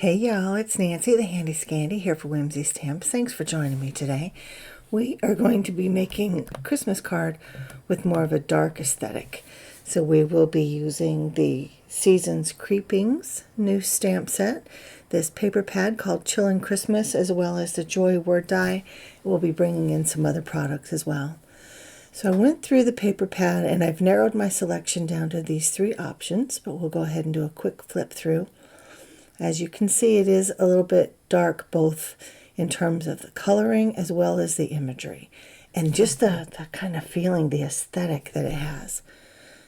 Hey y'all, it's Nancy the Handy Scandy here for Whimsy Stamps. Thanks for joining me today. We are going to be making a Christmas card with more of a dark aesthetic. So we will be using the Season's Creepings new stamp set, this paper pad called Chillin' Christmas, as well as the Joy word die. We'll be bringing in some other products as well. So I went through the paper pad and I've narrowed my selection down to these three options, but we'll go ahead and do a quick flip through. As you can see, it is a little bit dark both in terms of the coloring as well as the imagery and just the kind of feeling, the aesthetic that it has.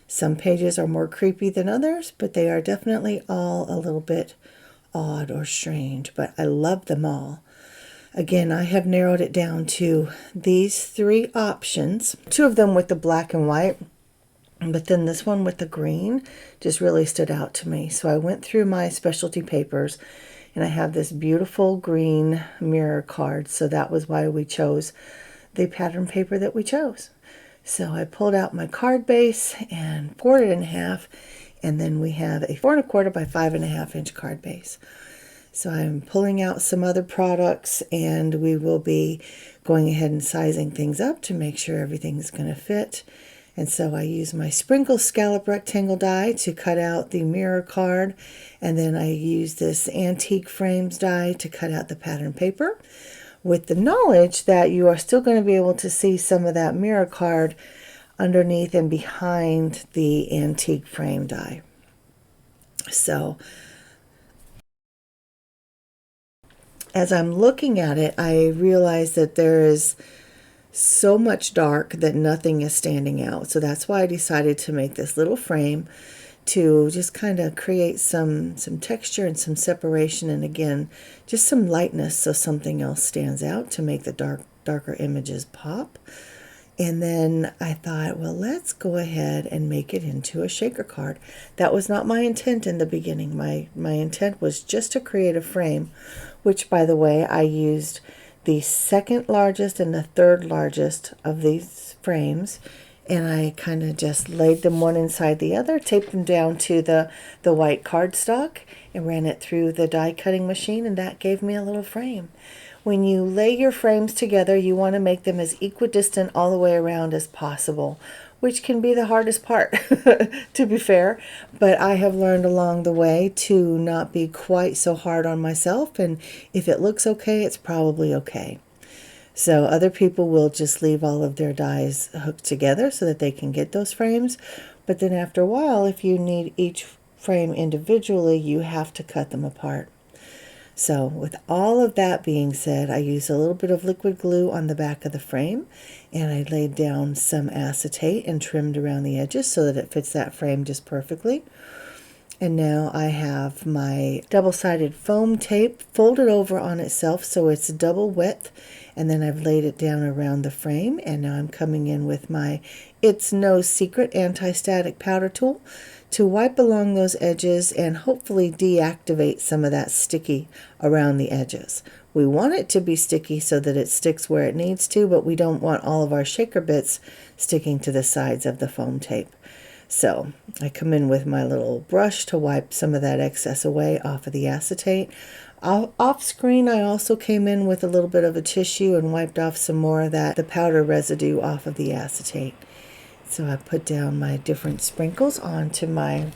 Some pages are more creepy than others, but they are definitely all a little bit odd or strange, but I love them all. Again, I have narrowed it down to these three options, two of them with the black and white, but then this one with the green just really stood out to me. So I went through my specialty papers and I have this beautiful green mirror card. So that was why we chose the pattern paper that we chose. So I pulled out my card base and poured it in half. And then we have a 4 1/4 by 5.5 inch card base. So I'm pulling out some other products and we will be going ahead and sizing things up to make sure everything's going to fit. And so I use my sprinkle scallop rectangle die to cut out the mirror card. And then I use this antique frames die to cut out the pattern paper, with the knowledge that you are still going to be able to see some of that mirror card underneath and behind the antique frame die. So as I'm looking at it, I realize that there is so much dark that nothing is standing out. So that's why I decided to make this little frame to just kind of create some texture and some separation, and again just some lightness so something else stands out to make the darker images pop. And then I thought, well, let's go ahead and make it into a shaker card. That was not my intent in the beginning. My intent was just to create a frame, which, by the way, I used the second largest and the third largest of these frames, and I kind of just laid them one inside the other, taped them down to the white cardstock, and ran it through the die cutting machine, and that gave me a little frame. When you lay your frames together, you want to make them as equidistant all the way around as possible, which can be the hardest part, to be fair. But I have learned along the way to not be quite so hard on myself, and if it looks okay, it's probably okay. So other people will just leave all of their dies hooked together so that they can get those frames. But then after a while, if you need each frame individually, you have to cut them apart. So with all of that being said, I used a little bit of liquid glue on the back of the frame, and I laid down some acetate and trimmed around the edges so that it fits that frame just perfectly. And now I have my double-sided foam tape folded over on itself so it's double width, and then I've laid it down around the frame, and now I'm coming in with my It's No Secret anti-static powder tool to wipe along those edges and hopefully deactivate some of that sticky around the edges. We want it to be sticky so that it sticks where it needs to, but we don't want all of our shaker bits sticking to the sides of the foam tape. So I come in with my little brush to wipe some of that excess away off of the acetate. Off screen, I also came in with a little bit of a tissue and wiped off some more of the powder residue off of the acetate. So I put down my different sprinkles onto my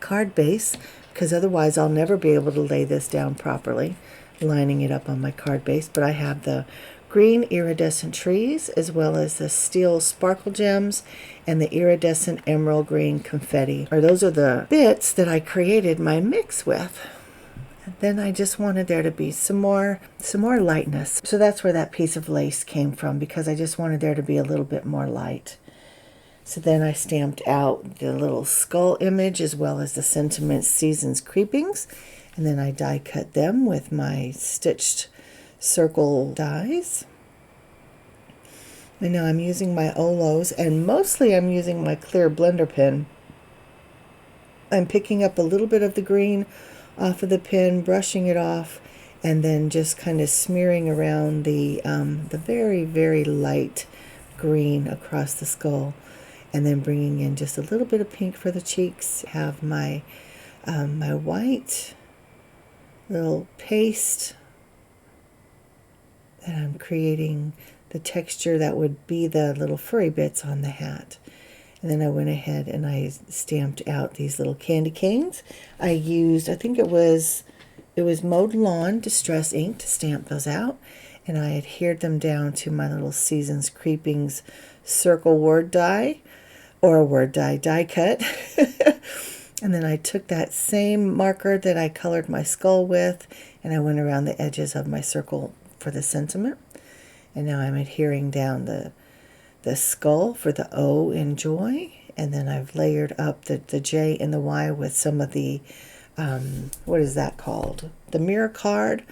card base, because otherwise I'll never be able to lay this down properly, lining it up on my card base. But I have the green iridescent trees, as well as the steel sparkle gems and the iridescent emerald green confetti. Those are the bits that I created my mix with. And then I just wanted there to be some more lightness. So that's where that piece of lace came from, because I just wanted there to be a little bit more light. So then I stamped out the little skull image as well as the Sentiment Seasons Creepings, and then I die cut them with my stitched circle dies. And now I'm using my OLOs, and mostly I'm using my clear blender pen. I'm picking up a little bit of the green off of the pen, brushing it off, and then just kind of smearing around the very, very light green across the skull. And then bringing in just a little bit of pink for the cheeks. Have my my white little paste that I'm creating the texture that would be the little furry bits on the hat. And then I went ahead and I stamped out these little candy canes. I used, I think it was Mowed Lawn Distress ink to stamp those out. And I adhered them down to my little Seasons Creepings circle word die, or a word die cut. And then I took that same marker that I colored my skull with, and I went around the edges of my circle for the sentiment. And now I'm adhering down the skull for the O in joy. And then I've layered up the J and the Y with some of the, what is that called? The mirror card,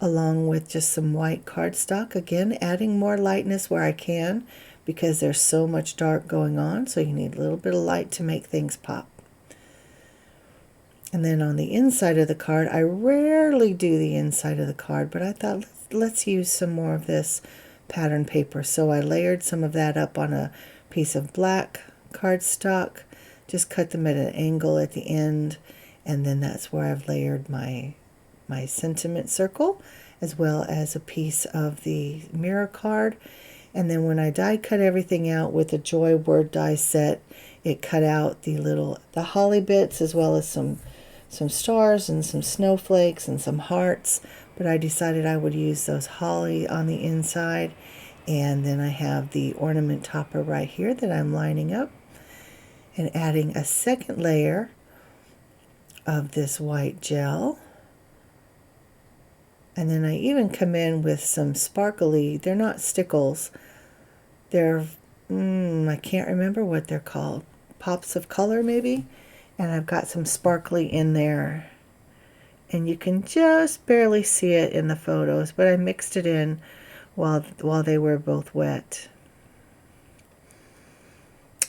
along with just some white cardstock. Again, adding more lightness where I can, because there's so much dark going on. So you need a little bit of light to make things pop. And then on the inside of the card, I rarely do the inside of the card, but I thought let's use some more of this pattern paper. So I layered some of that up on a piece of black cardstock, just cut them at an angle at the end, and then that's where I've layered my sentiment circle, as well as a piece of the mirror card. And then when I die cut everything out with the Joy word die set, it cut out the holly bits, as well as some stars and some snowflakes and some hearts. But I decided I would use those holly on the inside. And then I have the ornament topper right here that I'm lining up and adding a second layer of this white gel. And then I even come in with some sparkly, they're not stickles, they're, I can't remember what they're called, pops of color maybe, and I've got some sparkly in there. And you can just barely see it in the photos, but I mixed it in while they were both wet.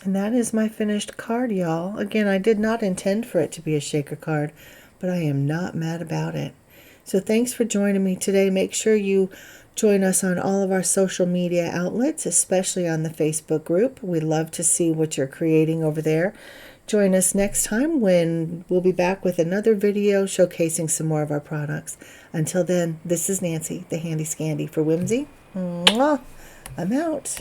And that is my finished card, y'all. Again, I did not intend for it to be a shaker card, but I am not mad about it. So thanks for joining me today. Make sure you join us on all of our social media outlets, especially on the Facebook group. We love to see what you're creating over there. Join us next time when we'll be back with another video showcasing some more of our products. Until then, this is Nancy, the Handy Scandy for Whimsy. Mwah! I'm out.